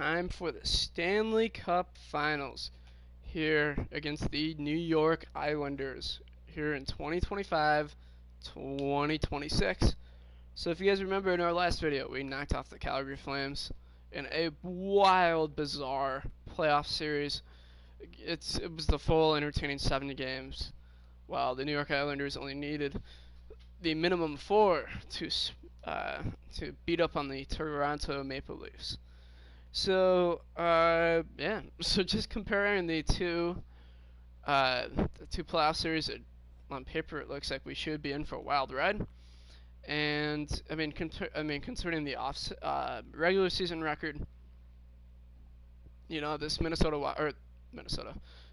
time for the Stanley Cup Finals here against the New York Islanders here in 2025-2026. So if you guys remember in our last video, we knocked off the Calgary Flames in a wild, bizarre playoff series. It was the full entertaining 70 games, while the New York Islanders only needed the minimum 4 to beat up on the Toronto Maple Leafs. So yeah, so just comparing the two playoff series, on paper it looks like we should be in for a wild ride. And I mean, concerning the regular season record, this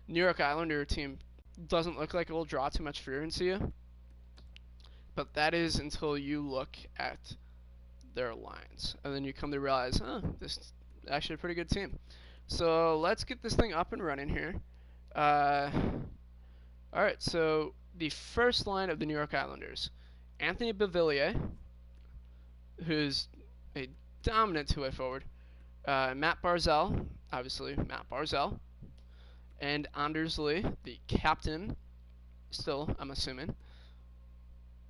New York Islander team doesn't look like it will draw too much fear into you. But that is until you look at their lines, and then you come to realize, this is actually a pretty good team. So let's get this thing up and running here. Alright, so the first line of the New York Islanders: Anthony Beauvillier, who's a dominant two-way forward, Matt Barzal, obviously Matt Barzal, and Anders Lee, the captain, still, I'm assuming,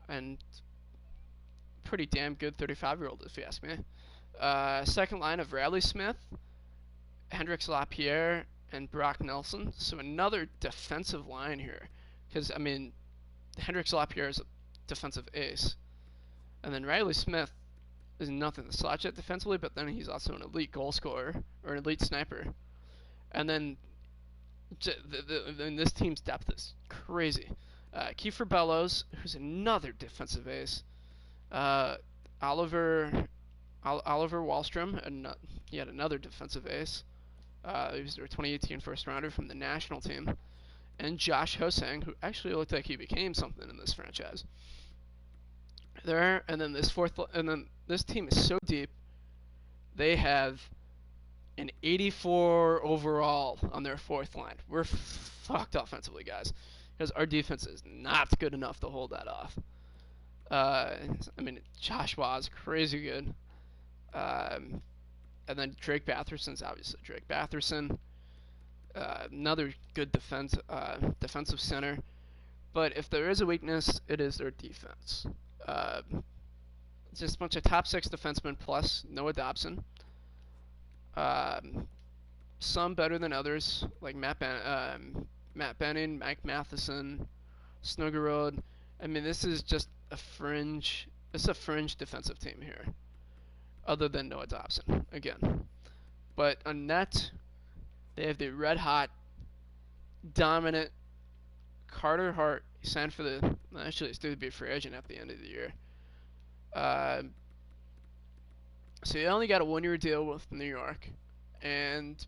and pretty damn good 35-year-old, if you ask me. Second line of Riley Smith, Hendrix Lapierre, and Brock Nelson. So another defensive line here, because I mean, Hendrix Lapierre is a defensive ace, and then Riley Smith is nothing to slouch at defensively, but then he's also an elite goal scorer or an elite sniper. And then this team's depth is crazy. Kiefer Bellows, who's another defensive ace. Oliver Wahlstrom, and yet another defensive ace. He was their 2018 first rounder from the national team. And Josh Ho-Sang, who actually looked like he became something in this franchise. And then this team is so deep. They have an 84 overall on their fourth line. We're fucked offensively, guys, because our defense is not good enough to hold that off. Josh Waugh crazy good. And then Drake Batherson's obviously Drake Batherson. Another good defensive center. But if there is a weakness, it is their defense. Just a bunch of top 6 defensemen plus Noah Dobson. Some better than others, like Matt Benning, Mike Matheson, Snuggerud. I mean, this is just a fringe defensive team here, other than Noah Dobson again. But on net, they have the red-hot, dominant Carter Hart. He signed for he's due to be a free agent at the end of the year. So he only got a 1-year deal with New York, and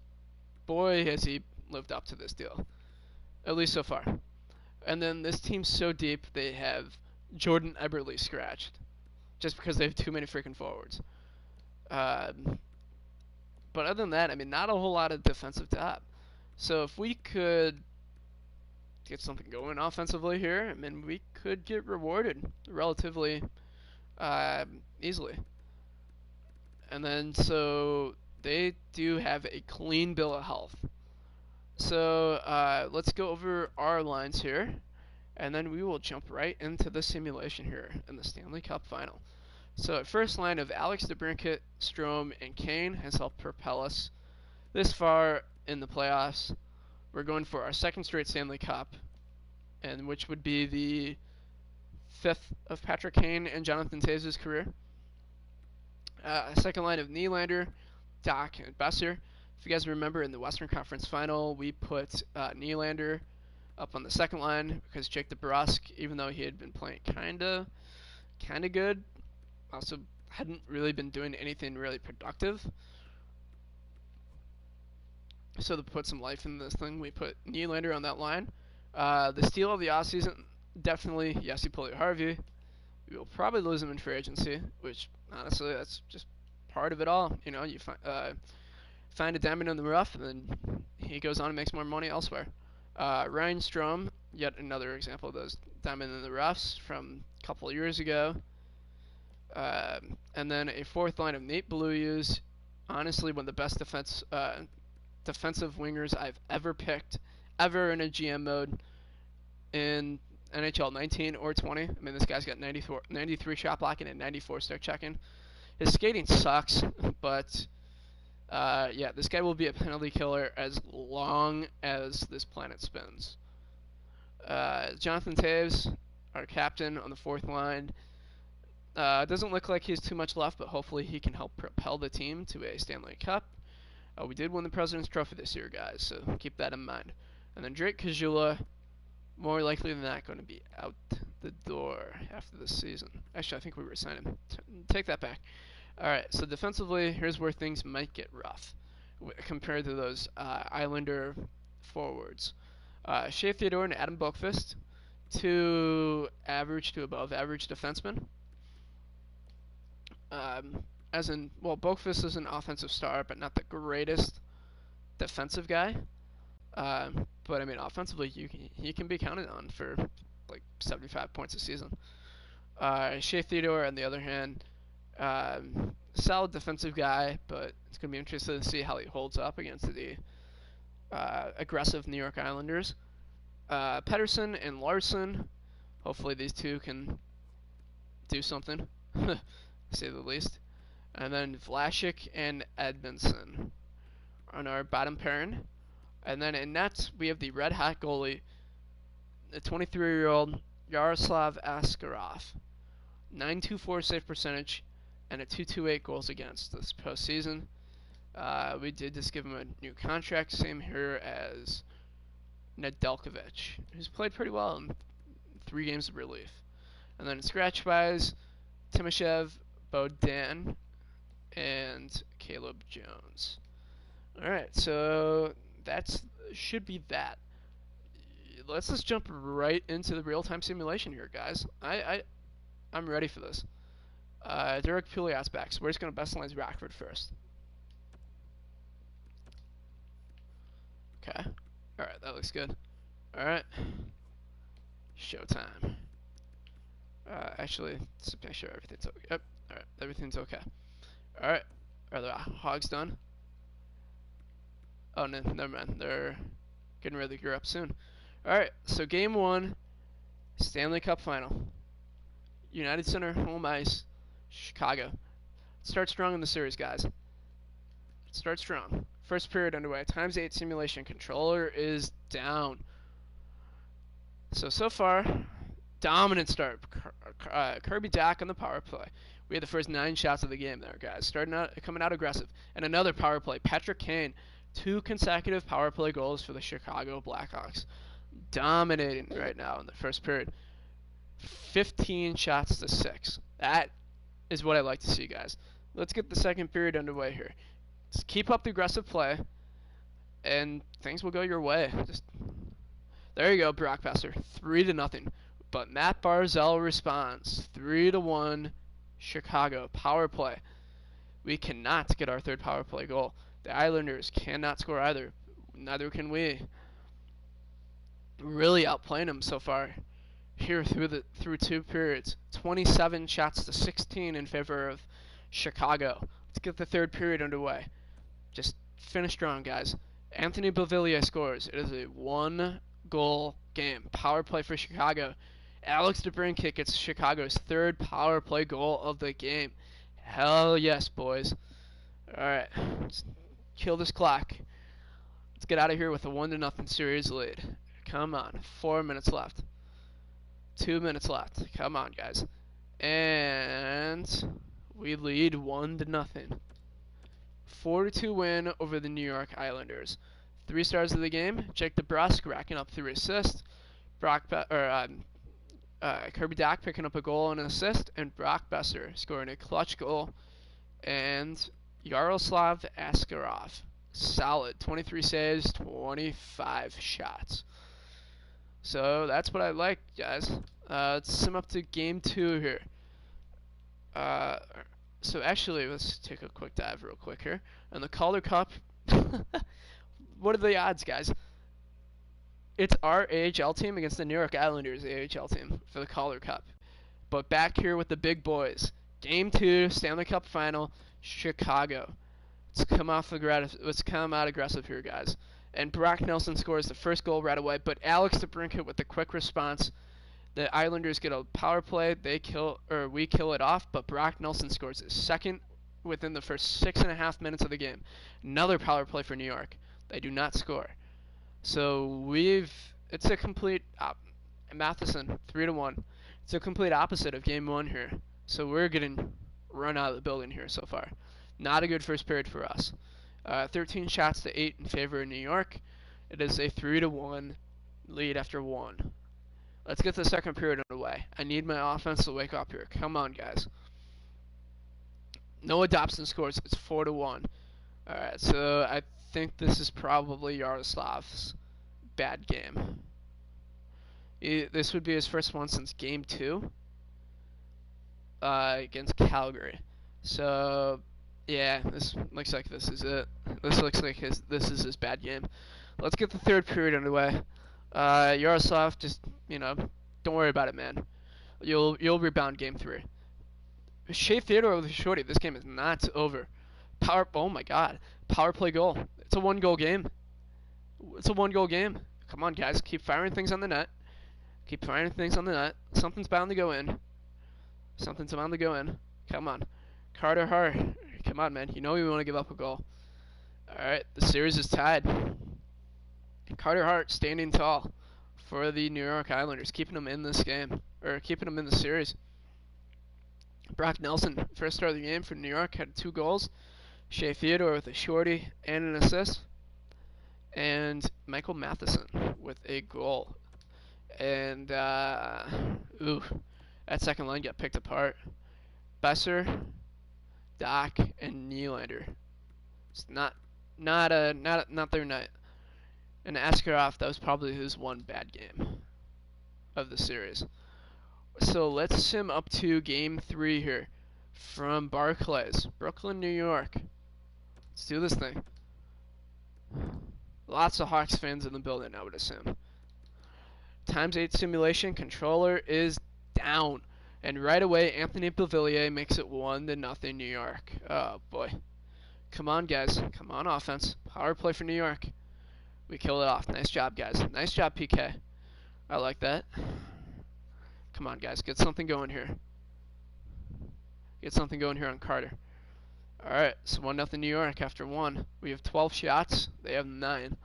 boy has he lived up to this deal, at least so far. And then this team's so deep, they have Jordan Eberle scratched, just because they have too many freaking forwards. But other than that, I mean, not a whole lot of defensive depth. So if we could get something going offensively here, I mean, we could get rewarded relatively easily. And then, so they do have a clean bill of health. So let's go over our lines here, and then we will jump right into the simulation here in the Stanley Cup Final. So at first line of Alex DeBrincat, Strome, and Kane has helped propel us this far in the playoffs. We're going for our second straight Stanley Cup, and which would be the 5th of Patrick Kane and Jonathan Toews' career. Second line of Nylander, Doc, and Besser. If you guys remember, in the Western Conference Final, we put Nylander up on the second line because Jake DeBrusk, even though he had been playing kinda good, also hadn't really been doing anything really productive. So to put some life in this thing, we put Nylander on that line. The steal of the offseason, definitely Jesse Puljujärvi. We will probably lose him in free agency, which honestly, that's just part of it all. You find a diamond in the rough, and then he goes on and makes more money elsewhere. Ryan Strome, yet another example of those diamond in the roughs from a couple of years ago. And then a fourth line of Nate Beluius, honestly one of the best defensive wingers I've ever picked, ever in a GM mode in NHL 19 or 20. I mean, this guy's got 93 shot blocking and 94 stick checking. His skating sucks, but yeah, this guy will be a penalty killer as long as this planet spins. Jonathan Toews, our captain on the fourth line, doesn't look like he has too much left, but hopefully he can help propel the team to a Stanley Cup. We did win the President's Trophy this year, guys, so keep that in mind. And then Drake Kajula, more likely than not, going to be out the door after this season. Actually, I think we re-signed him. Take that back. All right, so defensively, here's where things might get rough compared to those Islander forwards. Shea Theodore and Adam Boqvist, two average to above average defensemen. As in, well, Boqvist is an offensive star, but not the greatest defensive guy. But I mean, offensively, he can be counted on for like 75 points a season. Shea Theodore, on the other hand, solid defensive guy, but it's going to be interesting to see how he holds up against the aggressive New York Islanders. Pettersson and Larson, hopefully these two can do something, to say the least. And then Vlasic and Edmondson on our bottom pairing. And then in net, we have the red-hot goalie, the 23-year-old Yaroslav Askarov. 924 save percentage and a 228 goals against this postseason. We did just give him a new contract, same here as Nedeljkovic, who's played pretty well in 3 games of relief. And then scratch-wise, Timoshev, Bodan, and Caleb Jones. Alright, so that should be that. Let's just jump right into the real-time simulation here, guys. I'm ready for this. Derek Pouliot's back, so we're just going to best lines Rockford first. Okay. Alright, that looks good. Alright. Showtime. Actually, let's make sure everything's okay. Yep. Alright, everything's okay. Alright. Are the Hogs done? Oh, no, never mind. They're getting ready to gear up soon. Alright, so game 1, Stanley Cup Final. United Center, home ice, Chicago. Start strong in the series, guys. Start strong. First period underway. ×8 simulation. Controller is down. So far, dominant start. Kirby Dack on the power play. We had the first 9 shots of the game there, guys. Coming out aggressive. And another power play. Patrick Kane. 2 consecutive power play goals for the Chicago Blackhawks. Dominating right now in the first period. 15 shots to 6. That is what I like to see, guys. Let's get the second period underway here. Just keep up the aggressive play, and things will go your way. There you go, Brock Besser. 3-0. But Matt Barzal responds. 3-1, Chicago. Power play. We cannot get our third power play goal. The Islanders cannot score either. Neither can we. Really outplaying them so far here through 2 periods. 27 shots to 16 in favor of Chicago. Let's get the third period underway. Just finish strong, guys. Anthony Beauvillier scores. It is a 1-goal game. Power play for Chicago. Alex DeBrincat gets Chicago's 3rd power play goal of the game. Hell yes, boys. Alright. Let's kill this clock. Let's get out of here with a 1-0 series lead. Come on. 4 minutes left. 2 minutes left. Come on, guys. And we lead 1-0. 4-2 win over the New York Islanders. 3 stars of the game. Jake DeBrusk racking up 3 assists. Kirby Dack picking up a goal and an assist, and Brock Besser scoring a clutch goal. And Yaroslav Askarov, solid. 23 saves, 25 shots. So that's what I like, guys. Let's sum up to game 2 here. So actually, let's take a quick dive real quick here. And the Calder Cup, what are the odds, guys? It's our AHL team against the New York Islanders AHL team for the Calder Cup. But back here with the big boys. Game 2, Stanley Cup Final, Chicago. Let's come out aggressive here, guys. And Brock Nelson scores the first goal right away, but Alex DeBrincat with the quick response. The Islanders get a power play. We kill it off, but Brock Nelson scores his second within the first 6.5 minutes of the game. Another power play for New York. They do not score. So it's a complete Matheson 3-1. It's a complete opposite of game 1 here. So we're getting run out of the building here so far. Not a good first period for us. 13 shots to 8 in favor of New York. It is a 3-1 lead after 1. Let's get the second period underway. I need my offense to wake up here. Come on, guys. Noah Dobson scores. It's 4-1. Alright, so I think this is probably Yaroslav's bad game. This would be his first one since game 2 against Calgary. So, yeah, this looks like this is it. This looks like this is his bad game. Let's get the third period underway. Yaroslav, just, don't worry about it, man. You'll rebound game 3. Shea Theodore with a shorty. This game is not over. Oh my God. Power play goal. It's a 1-goal game. Come on, guys. Keep firing things on the net. Something's bound to go in. Come on. Carter Hart. Come on, man. You know we want to give up a goal. Alright, the series is tied. Carter Hart standing tall for the New York Islanders, keeping them in this game, or keeping them in the series. Brock Nelson, first start of the game for New York, had 2 goals. Shea Theodore with a shorty and an assist. And Michael Matheson with a goal. And, that second line got picked apart. Besser, Doc, and Nylander. It's not their night. And Askarov, that was probably his one bad game of the series. So let's sim up to game 3 here from Barclays, Brooklyn, New York. Let's do this thing. Lots of Hawks fans in the building, I would assume. ×8 simulation, controller is down. And right away, Anthony Beauvillier makes it 1-0 New York. Oh, boy. Come on, guys. Come on, offense. Power play for New York. We kill it off. Nice job, guys. Nice job, PK. I like that. Come on, guys. Get something going here. Get something going here on Carter. Alright, so 1-0 New York after 1. We have 12 shots. They have 9.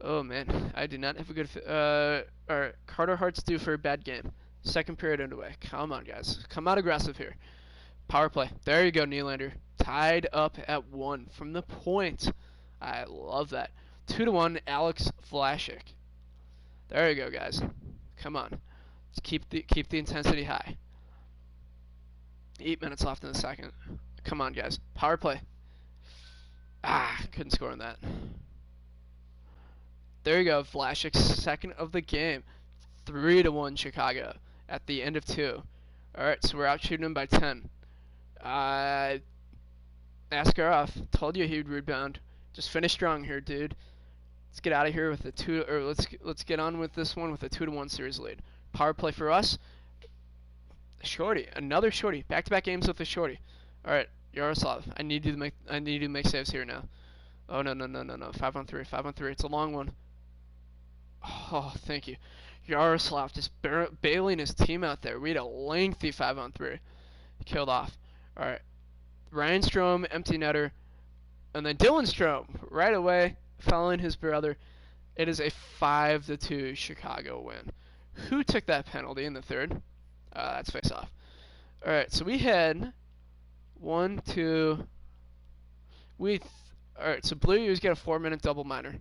Oh, man. I did not have a good... Alright, Carter Hart's due for a bad game. Second period underway. Come on, guys. Come out aggressive here. Power play. There you go, Nylander. Tied up at 1 from the point. I love that. 2-1, Alex Vlasic. There you go, guys. Come on. Let's keep the intensity high. 8 minutes left in the second. Come on, guys. Power play. Couldn't score on that. There you go, Vlasic's second of the game. 3-1 Chicago at the end of 2. Alright, so we're out shooting him by 10. Askarov, told you he would rebound. Just finish strong here, dude. Let's get out of here with the 2, or let's get on with this one with a 2-1 series lead. Power play for us. Shorty, another shorty. Back-to-back games with a shorty. All right, Yaroslav, I need you to make saves here now. Oh no. 5-on-3. It's a long one. Oh, thank you. Yaroslav just bailing his team out there. We had a lengthy 5-on-3. Killed off. All right, Ryan Strome, empty netter, and then Dylan Strome right away. Following his brother, it is a 5-2 Chicago win. Who took that penalty in the third? That's face off. All right, so we had 1, 2. All right, so Blue U's got a 4-minute double minor,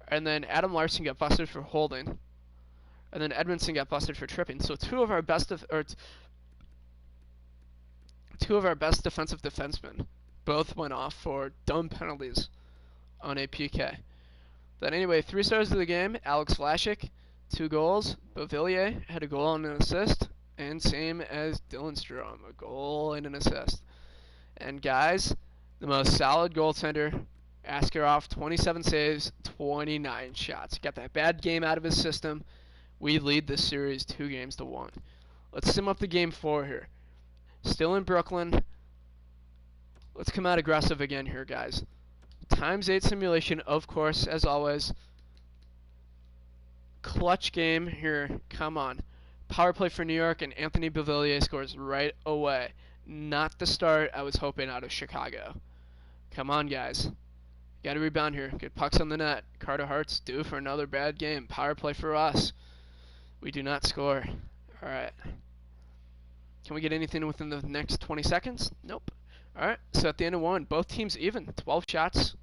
and then Adam Larson got busted for holding, and then Edmondson got busted for tripping. So two of our best defensive defensemen both went off for dumb penalties on a PK. But anyway, 3 stars of the game. Alex Vlasic, 2 goals. Beauvillier had a goal and an assist. And same as Dylan Strome, a goal and an assist. And guys, the most solid goaltender, Askarov, 27 saves, 29 shots. Got that bad game out of his system. We lead this series 2-1. Let's sim up the game 4 here. Still in Brooklyn. Let's come out aggressive again here, guys. ×8 simulation, of course, as always. Clutch game here. Come on. Power play for New York, and Anthony Beauvillier scores right away. Not the start I was hoping out of Chicago. Come on, guys. Got to rebound here. Get pucks on the net. Carter Hart's due for another bad game. Power play for us. We do not score. All right. Can we get anything within the next 20 seconds? Nope. All right. So at the end of one, both teams even. 12 shots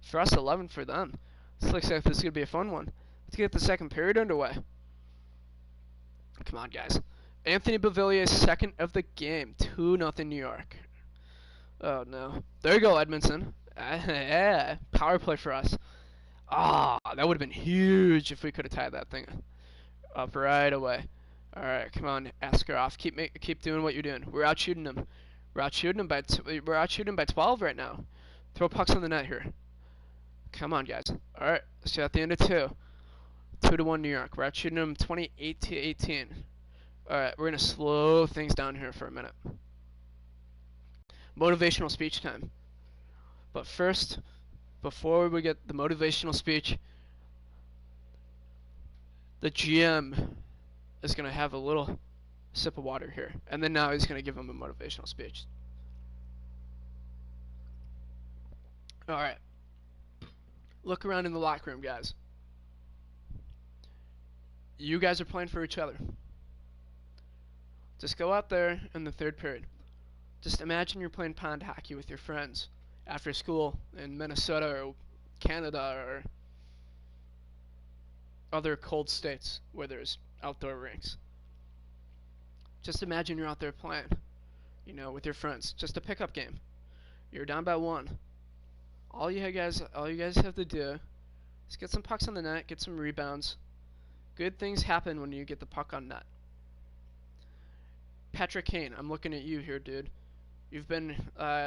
for us, 11 for them. This looks like this is going to be a fun one. Let's get the second period underway. Come on, guys. Anthony Beauvillier, second of the game. 2-0 New York. Oh, no. There you go, Edmondson. Yeah. Power play for us. Ah, that would have been huge if we could have tied that thing up right away. All right, come on, Askarov. Keep doing what you're doing. We're out shooting them. We're out shooting them by 12 right now. Throw pucks on the net here. Come on, guys. All right, so at the end of 2-1 New York. We're out shooting them 28-18. All right, we're gonna slow things down here for a minute. Motivational speech time. But first, before we get the motivational speech, the GM is going to have a little sip of water here. And then now he's going to give him a motivational speech. All right. Look around in the locker room, guys. You guys are playing for each other. Just go out there in the third period. Just imagine you're playing pond hockey with your friends after school in Minnesota or Canada or other cold states where there's outdoor rinks. Just imagine you're out there playing, with your friends. Just a pickup game. You're down by 1. All you guys have to do is get some pucks on the net, get some rebounds. Good things happen when you get the puck on net. Patrick Kane, I'm looking at you here, dude. You've been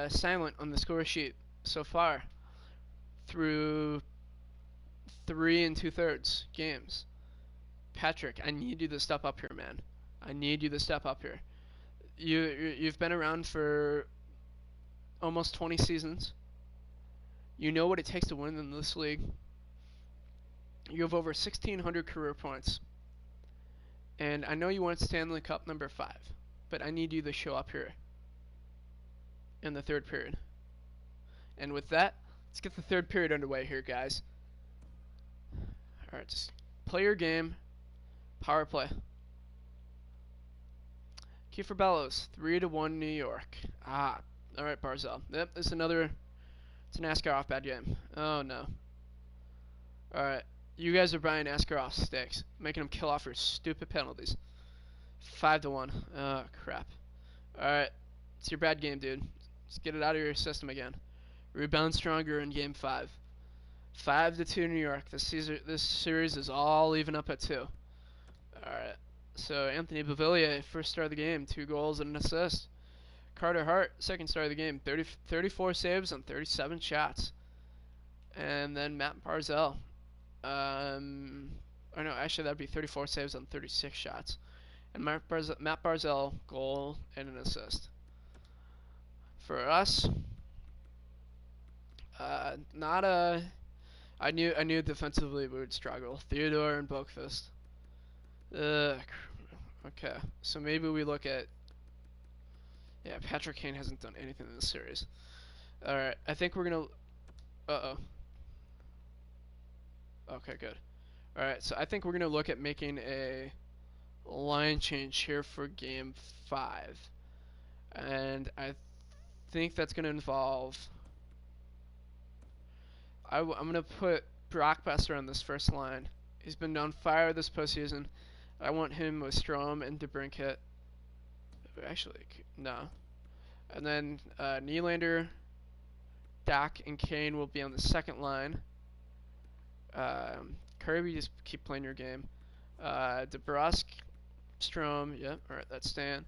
silent on the score sheet so far through 3 2/3 games. Patrick, I need you to step up here, man. I need you to step up here. You've been around for almost 20 seasons. You know what it takes to win in this league. You have over 1,600 career points. And I know you won Stanley Cup number 5, but I need you to show up here in the third period. And with that, let's get the third period underway here, guys. Alright, just play your game. Power play. Kiefer Bellows, 3-1 New York. Alright, Barzal. Yep, it's an Askarov bad game. Oh no. Alright, you guys are buying Askarov stakes, making him kill off your stupid penalties. 5-1. Oh crap. Alright, it's your bad game, dude. Just get it out of your system again. Rebound stronger in game 5. 5-2 New York. This series is all even up at 2. Alright. So Anthony Beauvillier, first star of the game, 2 goals and an assist. Carter Hart, second star of the game, 34 saves on 37 shots. And then Matt Barzal. Or no, actually that'd be 34 saves on 36 shots. And Matt Barzal, goal and an assist. For us, I knew defensively we would struggle. Theodore and Boakfist. Okay, so maybe we look at. Yeah, Patrick Kane hasn't done anything in this series. All right, I think we're gonna. Okay, good. All right, so I think we're gonna look at making a line change here for game 5, and I think that's gonna involve. I'm going to put Brock Besser on this first line. He's been on fire this postseason. I want him with Strome and DeBrincat. Actually, no. And then Nylander, Dak, and Kane will be on the second line. Kirby, just keep playing your game. DeBrusk, Strome, yep, alright, that's Stan.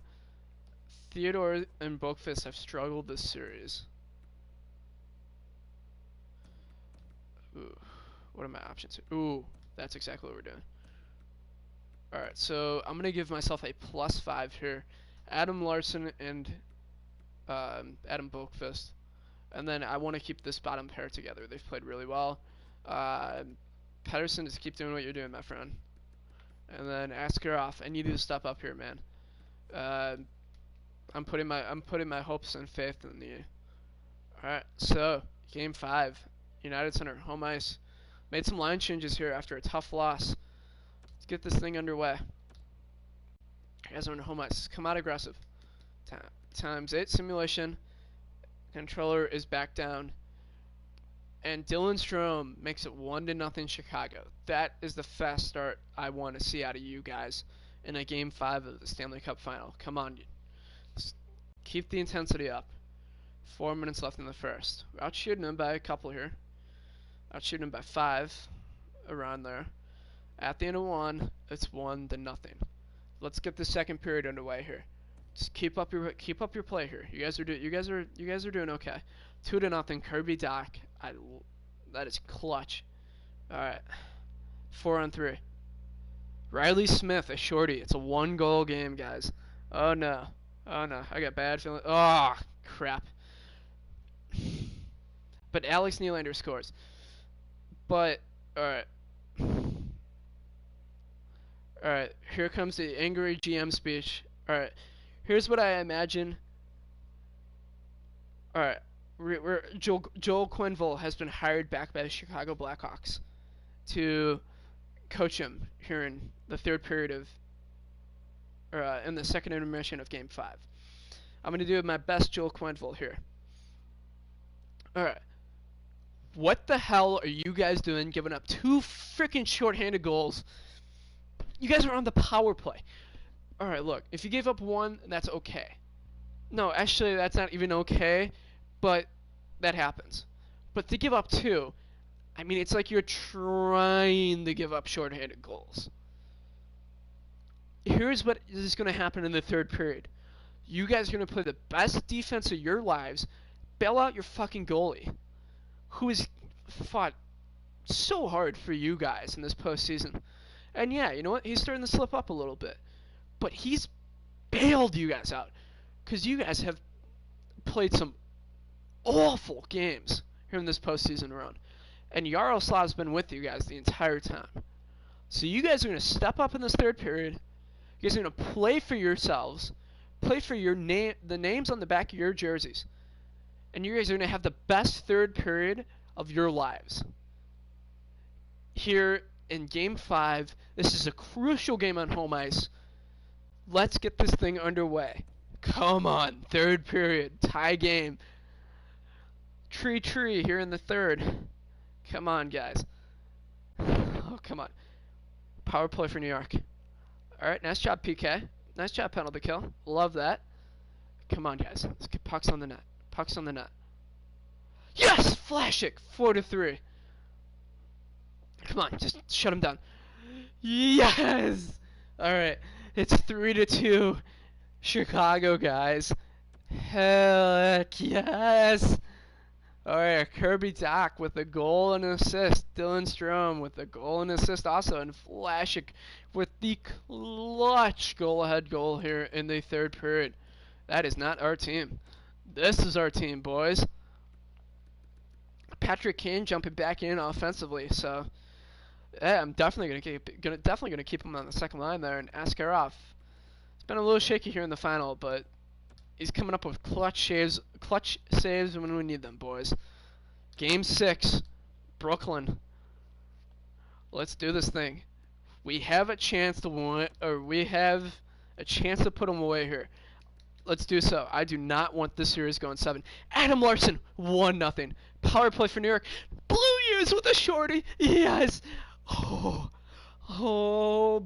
Theodore and Boakfist have struggled this series. Ooh, what are my options here? Ooh, that's exactly what we're doing. Alright, so I'm going to give myself a +5 here. Adam Larson and Adam Boakfist. And then I want to keep this bottom pair together. They've played really well. Pedersen, just keep doing what you're doing, my friend. And then Askarov, I need you to step up here, man. I'm putting my hopes and faith in you. All right, so Game 5, United Center, home ice. Made some line changes here after a tough loss. Let's get this thing underway. You guys are on home ice. Come out aggressive. Times 8 simulation. Controller is back down. And Dylan Strome makes it 1-0 Chicago. That is the fast start I want to see out of you guys in a Game 5 of the Stanley Cup Final. Come on. Just keep the intensity up. 4 minutes left in the first. We're outshooting him by a couple here. Outshooting him by 5. Around there. At the end of 1, it's 1-0. Let's get the second period underway here. Just keep up your play here. You guys are doing okay. 2-0 Kirby Dach. That is clutch. All right. 4-on-3. Riley Smith, a shorty. It's a 1-goal game, guys. Oh no. I got bad feeling. Oh crap. But Alex Nylander scores. But all right. Here comes the angry GM speech. All right. Here's what I imagine. All right. Joel Quenneville has been hired back by the Chicago Blackhawks to coach him here in the third period of, in the second intermission of Game 5. I'm going to do my best Joel Quenneville here. All right. What the hell are you guys doing giving up 2 freaking shorthanded goals? You guys are on the power play. All right, look. If you gave up 1, that's okay. No, actually, that's not even okay, but that happens. But to give up 2, I mean, it's like you're trying to give up shorthanded goals. Here's what is going to happen in the third period. You guys are going to play the best defense of your lives, bail out your fucking goalie, who has fought so hard for you guys in this postseason. And yeah, you know what? He's starting to slip up a little bit. But he's bailed you guys out. Because you guys have played some awful games here in this postseason run. And Yaroslav's been with you guys the entire time. So you guys are going to step up in this third period. You guys are going to play for yourselves. Play for your the names on the back of your jerseys. And you guys are going to have the best third period of your lives. Here in Game 5, this is a crucial game on home ice. Let's get this thing underway. Come on, third period, tie game. Tree here in the third. Come on, guys. Oh, come on. Power play for New York. All right, nice job, PK. Nice job, penalty kill. Love that. Come on, guys. Let's get pucks on the net. Pucks on the net. Yes! Flash it! 4-3. Come on, just shut him down. Yes! All right, it's 3-2. Chicago, guys. Heck yes! All right, Kirby Dach with a goal and an assist. Dylan Strome with a goal and assist also. And Flashik with the clutch goal-ahead goal here in the third period. That is not our team. This is our team, boys. Patrick Kane jumping back in offensively, so yeah, I'm definitely gonna keep him on the second line there and Askarov. It's been a little shaky here in the final, but he's coming up with clutch saves when we need them, boys. Game 6, Brooklyn. Let's do this thing. We have a chance to win, or we have a chance to put them away here. Let's do so. I do not want this series going 7. Adam Larson, 1-0. Power play for New York. Blue Years with a shorty. Yes. Oh,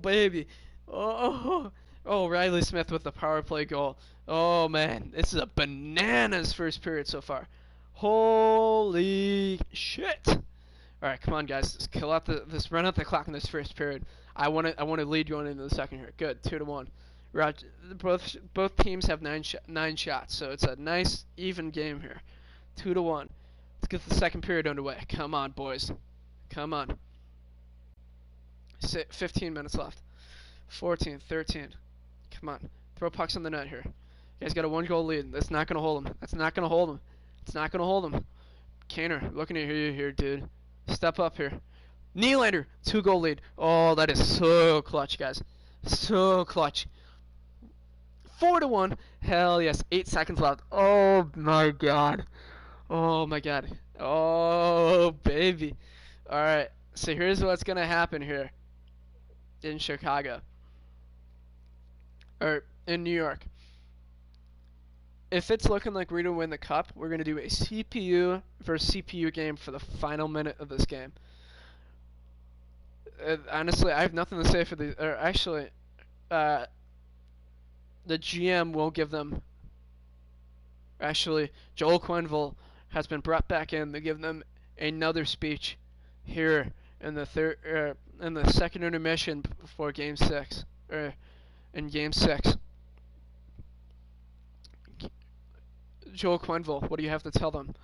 baby. Oh, Riley Smith with the power play goal. Oh, man. This is a bananas first period so far. Holy shit. All right, come on, guys. Let's kill out run out the clock in this first period. I want to lead going into the second here. Good, 2-1. Both teams have 9 shots, so it's a nice even game here. 2-1. Let's get the second period underway. Come on, boys. Come on. 15 minutes left. 14, 13. Come on. Throw pucks on the net here. You guys got a 1-goal lead. That's not gonna hold them. It's not going to hold him. Kaner, looking at you here, dude. Step up here. Nylander, 2-goal lead. Oh, that is so clutch, guys. So clutch. 4-1. Hell yes. 8 seconds left. Oh my god. Oh my god. Oh baby. All right. So here's what's gonna happen here in Chicago or in New York. If it's looking like we're gonna win the cup, we're gonna do a CPU versus CPU game for the final minute of this game. Honestly, I have nothing to say for the. Or actually, the GM will give them. Actually, Joel Quenneville has been brought back in to give them another speech here in the second intermission before Game 6, or in Game 6. Joel Quenneville, what do you have to tell them?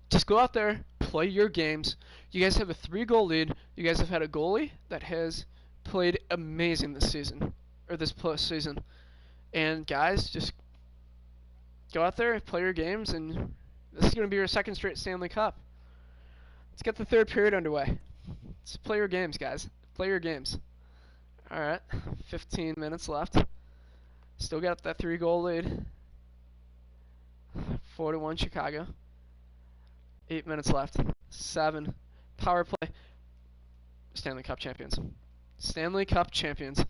Just go out there, play your games. You guys have a 3-goal lead. You guys have had a goalie that has played amazing this season, or this postseason. And guys, just go out there, play your games, and this is going to be your second straight Stanley Cup. Let's get the third period underway. Let's play your games, guys. Play your games. All right, 15 minutes left. Still got that 3-goal lead. 4-1 Chicago. 8 minutes left. 7. Power play. Stanley Cup champions. Stanley Cup champions.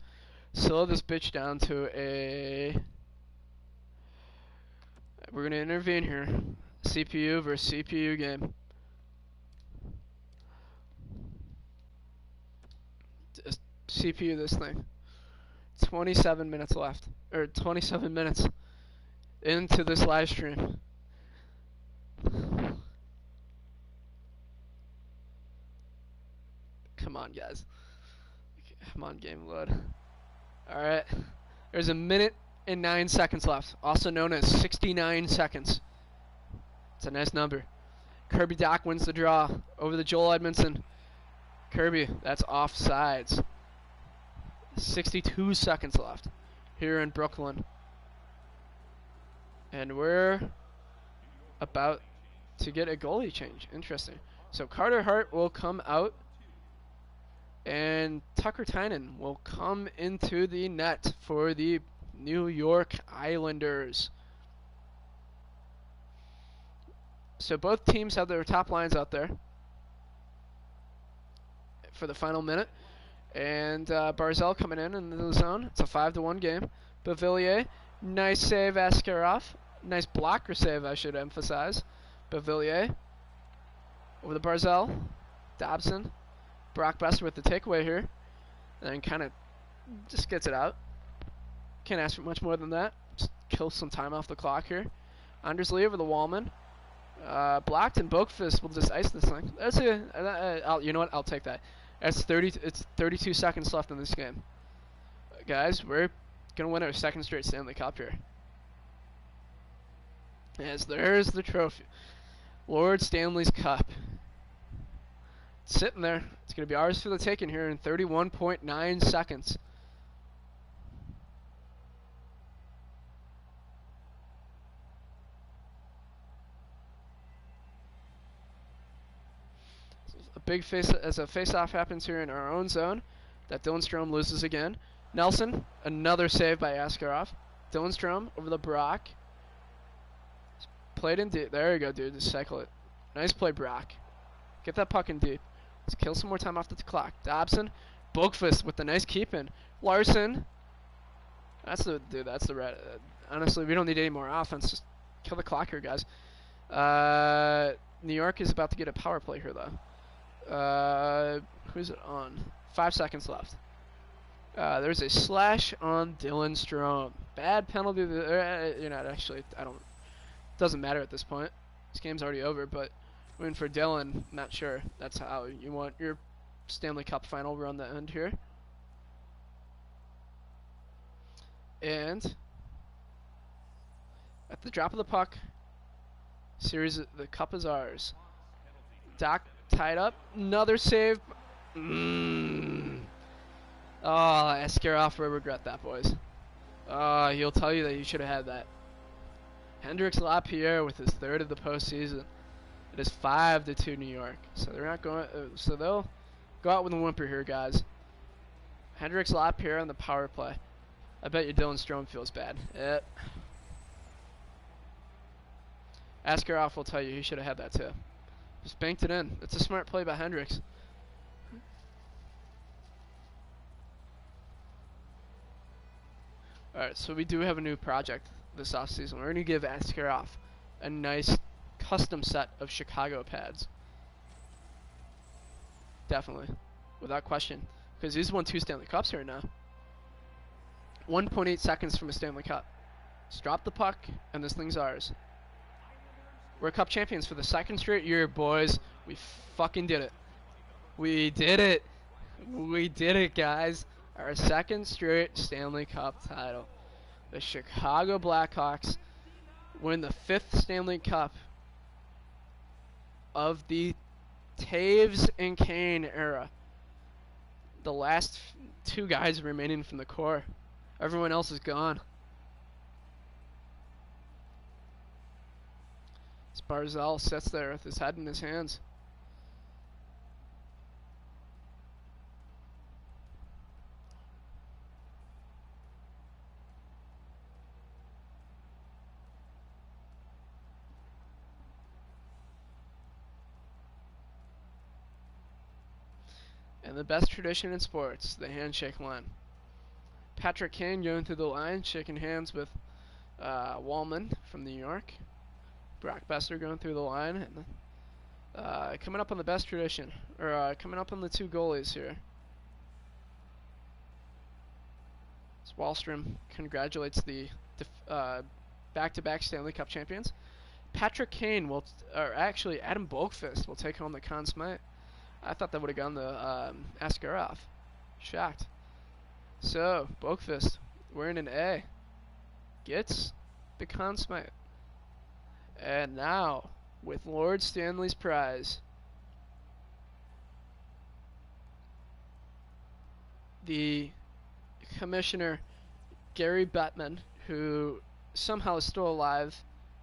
Slow this bitch down to a... We're going to intervene here. CPU versus CPU game. Just CPU this thing. 27 minutes left. Or 27 minutes into this live stream. Come on, guys. Come on, game load. Alright. There's 1 minute and 9 seconds left. Also known as 69 seconds. It's a nice number. Kirby Dach wins the draw over the Joel Edmondson. Kirby, that's offsides. 62 seconds left here in Brooklyn. And we're about to get a goalie change. Interesting. So Carter Hart will come out. And Tucker Tynan will come into the net for the New York Islanders. So both teams have their top lines out there for the final minute. And Barzal coming in the zone. It's a 5-1 game. Beauvillier, nice save, Askarov. Nice blocker save, I should emphasize. Beauvillier over the Barzal. Dobson. Brock Besser with the takeaway here. And then kind of just gets it out. Can't ask for much more than that. Just kill some time off the clock here. Anders Lee over the Wallman. Blocked and Boakfist will just ice this thing. That's you know what? I'll take that. It's 32 seconds left in this game. Guys, we're going to win our second straight Stanley Cup here. As there's the trophy. Lord Stanley's Cup. It's sitting there. It's going to be ours for the taking here in 31.9 seconds. Big face as a face-off happens here in our own zone. That Dylan Strome loses again. Nelson, another save by Askarov. Dylan Strome over the Brock. Played in deep. There you go, dude. Just cycle it. Nice play, Brock. Get that puck in deep. Let's kill some more time off the clock. Dobson, Boakfist with the nice keep in. Larson. That's the dude. That's the red. Honestly, we don't need any more offense. Just kill the clock here, guys. New York is about to get a power play here, though. Who's it on? 5 seconds left. There's a slash on Dylan Strome. Bad penalty. You know, actually, doesn't matter at this point. This game's already over, but I mean, for Dylan, not sure. That's how you want your Stanley Cup final run to end here. And at the drop of the puck, the cup is ours. Doc tied up. Another save. Oh, Askarov will regret that, boys. He'll tell you that you should have had that. Hendricks Lapierre with his third of the postseason. It is 5-2 New York. So they're not going. So they'll go out with a whimper here, guys. Hendricks Lapierre on the power play. I bet you Dylan Strome feels bad. Askarov will tell you he should have had that too. Just banked it in. It's a smart play by Hendricks. Alright, so we do have a new project this offseason. We're going to give Askarov a nice custom set of Chicago pads. Definitely. Without question. Because he's won 2 Stanley Cups right now. 1.8 seconds from a Stanley Cup. Just drop the puck, and this thing's ours. We're Cup champions for the 2nd straight year, boys. We fucking did it. We did it. We did it, guys. Our 2nd straight Stanley Cup title. The Chicago Blackhawks win the 5th Stanley Cup of the Taves and Kane era. The last 2 guys remaining from the core. Everyone else is gone. Barzal sits there with his head in his hands. And the best tradition in sports, the handshake line. Patrick Kane going through the line, shaking hands with Wallman from New York. Brock Besser going through the line. And coming up on the best tradition, or coming up on the 2 goalies here. As Wallstrom congratulates the back-to-back Stanley Cup champions. Patrick Kane will, or actually Adam Boqvist will take home the Conn Smythe. I thought that would have gone to Askarov. Shocked. So, Boqvist, wearing an A, gets the Conn Smythe. And now, with Lord Stanley's prize, the Commissioner Gary Bettman, who somehow is still alive,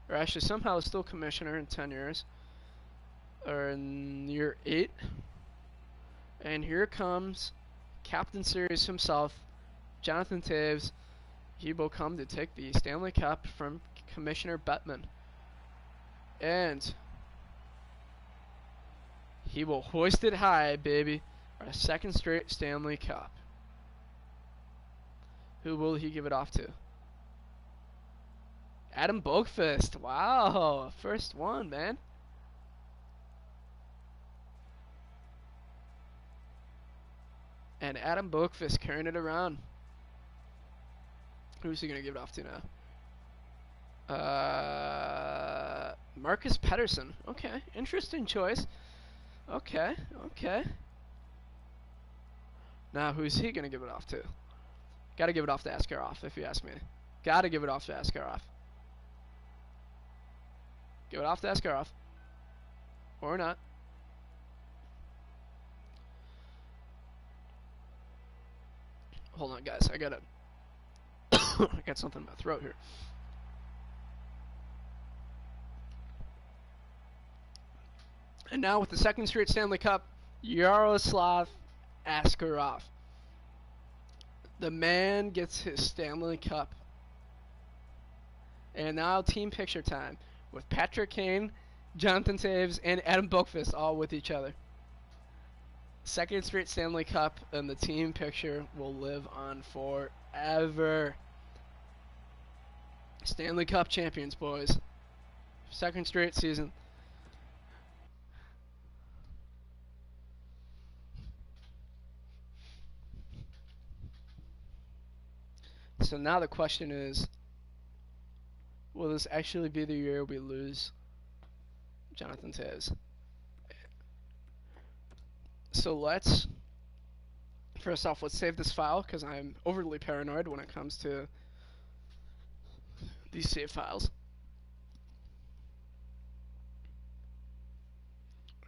or actually somehow is still Commissioner in 10 years, or in year 8. And here comes Captain Series himself, Jonathan Taves. He will come to take the Stanley Cup from Commissioner Bettman. And he will hoist it high, baby. Our 2nd straight Stanley Cup. Who will he give it off to? Adam Boqvist. Wow. First one, man. And Adam Boqvist carrying it around. Who's he going to give it off to now? Marcus Pettersson. Okay, interesting choice. Okay. Now, who's he going to give it off to? Got to give it off to Askarov, if you ask me. Got to give it off to Askarov. Give it off to Askarov. Or not. Hold on, guys. I got something in my throat here. And now with the 2nd straight Stanley Cup, Yaroslav Askarov. The man gets his Stanley Cup. And now team picture time with Patrick Kane, Jonathan Taves, and Adam Boqvist all with each other. 2nd straight Stanley Cup, and the team picture will live on forever. Stanley Cup champions, boys. 2nd straight season. So now the question is, will this actually be the year we lose Jonathan Taves? So first off, let's save this file because I'm overly paranoid when it comes to these save files.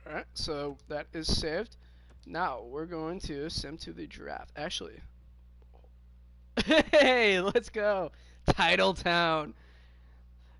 Alright, so that is saved. Now we're going to sim to the draft. Actually, hey, let's go. Titletown.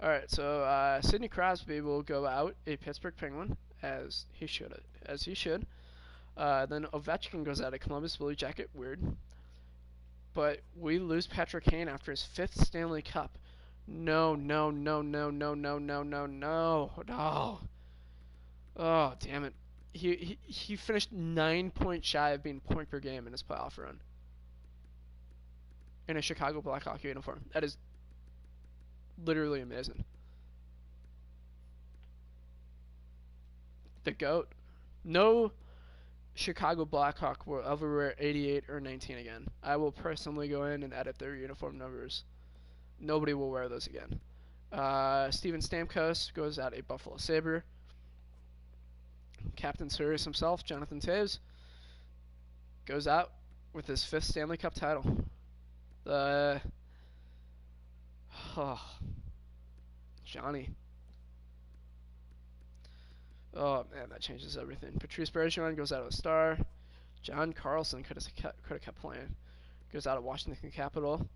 All right, so Sidney Crosby will go out, a Pittsburgh Penguin, as he should. Then Ovechkin goes out, a Columbus Blue Jacket. Weird, but we lose Patrick Kane after his 5th Stanley Cup. No, no, no, no, no, no, no, no, no, no. Oh, damn it. He finished 9 points shy of being point per game in his playoff run in a Chicago Blackhawk uniform. That is literally amazing. The GOAT. No Chicago Blackhawk will ever wear 88 or 19 again. I will personally go in and edit their uniform numbers. Nobody will wear those again. Steven Stamkos goes out, a Buffalo Sabre. Captain Sirius himself, Jonathan Toews, goes out with his 5th Stanley Cup title. Johnny. Oh man, that changes everything. Patrice Bergeron goes out of a Star. John Carlson could have kept playing. Goes out of Washington Capital.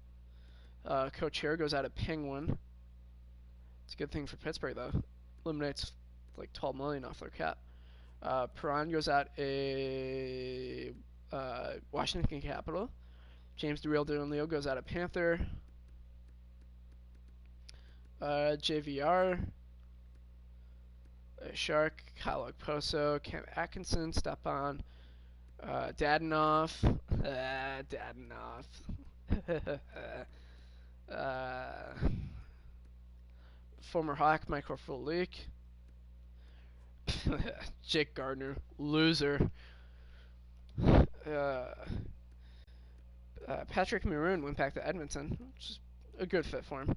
Coach here goes out of Penguin. It's a good thing for Pittsburgh though. Eliminates like 12 million off their cap. Perron goes out a Washington Capital. James DeReal goes out of Panther. JVR. Shark, Kyle Okposo, Cam Atkinson, Stepan, Dadonov, former Hawk, Michael Frolik, Jake Gardner, loser, Patrick Maroon went back to Edmonton, which is a good fit for him.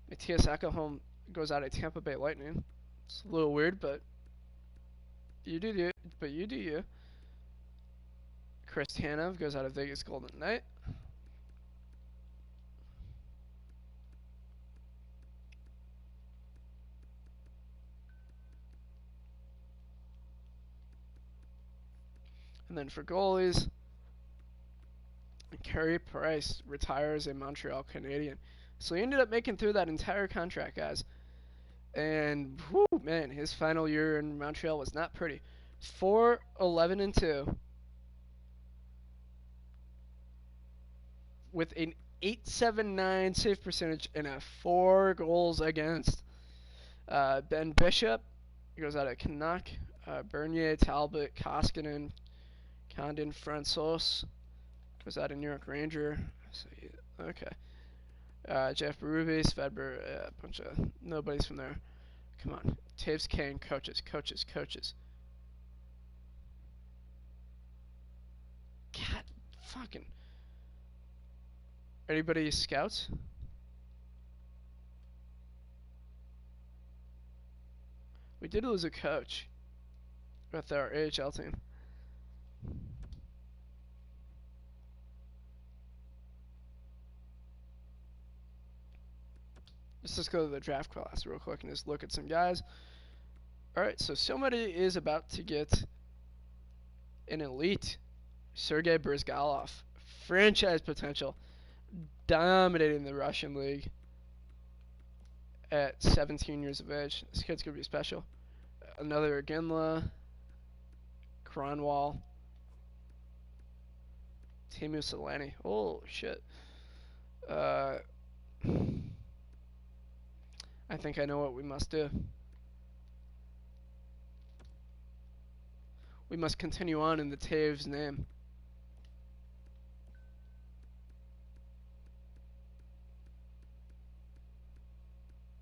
Matthias Ekholm goes out at Tampa Bay Lightning. It's a little weird, but you do you. Chris Tanev goes out of Vegas Golden Knight. And then for goalies, Carey Price retires a Montreal Canadian. So he ended up making through that entire contract, guys. And whew, man, his final year in Montreal was not pretty. 4-11-2 with an .879 save percentage and a 4 goals against. Ben Bishop goes out of Canuck. Bernier, Talbot, Koskinen, Condon, Francois goes out of New York Ranger. So, okay. Jeff Berube, Svedber, a bunch of nobodies from there. Come on. Taves Kane, coaches. God, fucking. Anybody scouts? We did lose a coach with our AHL team. Let's just go to the draft class real quick and just look at some guys. Alright, so somebody is about to get an elite Sergei Brizgalov. Franchise potential. Dominating the Russian league at 17 years of age. This kid's going to be special. Another Ginla. Kronwall. Teemu Selanne. Oh, shit. I think I know what we must do. We must continue on in the Taves name.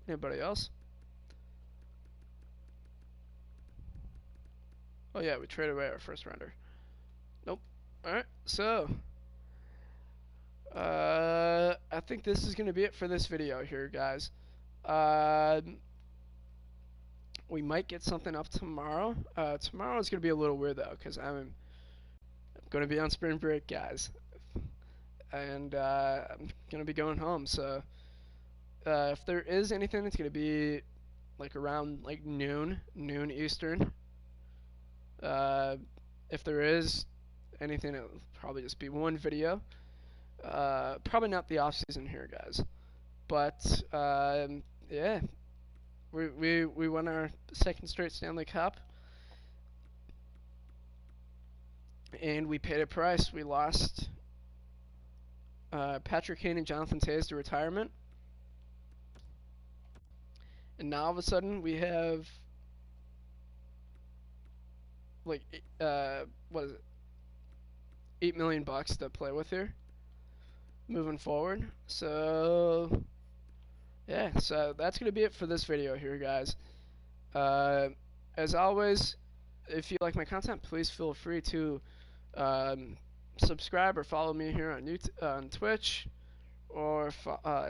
Anybody else? Oh yeah, we traded away our first rounder. Nope. Alright, so I think this is gonna be it for this video here, guys. We might get something up tomorrow. Tomorrow is gonna be a little weird though, because I'm gonna be on spring break, guys, and I'm gonna be going home. So if there is anything, it's gonna be like around like noon Eastern. If there is anything, it'll probably just be one video. Probably not the off season here, guys. But yeah, we won our second straight Stanley Cup, and we paid a price. We lost Patrick Kane and Jonathan Toews to retirement, and now all of a sudden we have like what is it, $8 million to play with here moving forward. So yeah, so that's gonna be it for this video here, guys. Uh, as always, if you like my content, please feel free to um, subscribe or follow me here on on Twitch, or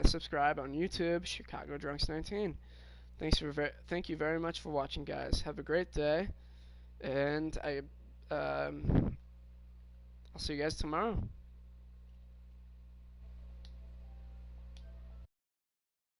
subscribe on YouTube, Chicago Drunks 19. Thank you very much for watching, guys. Have a great day, and I'll see you guys tomorrow.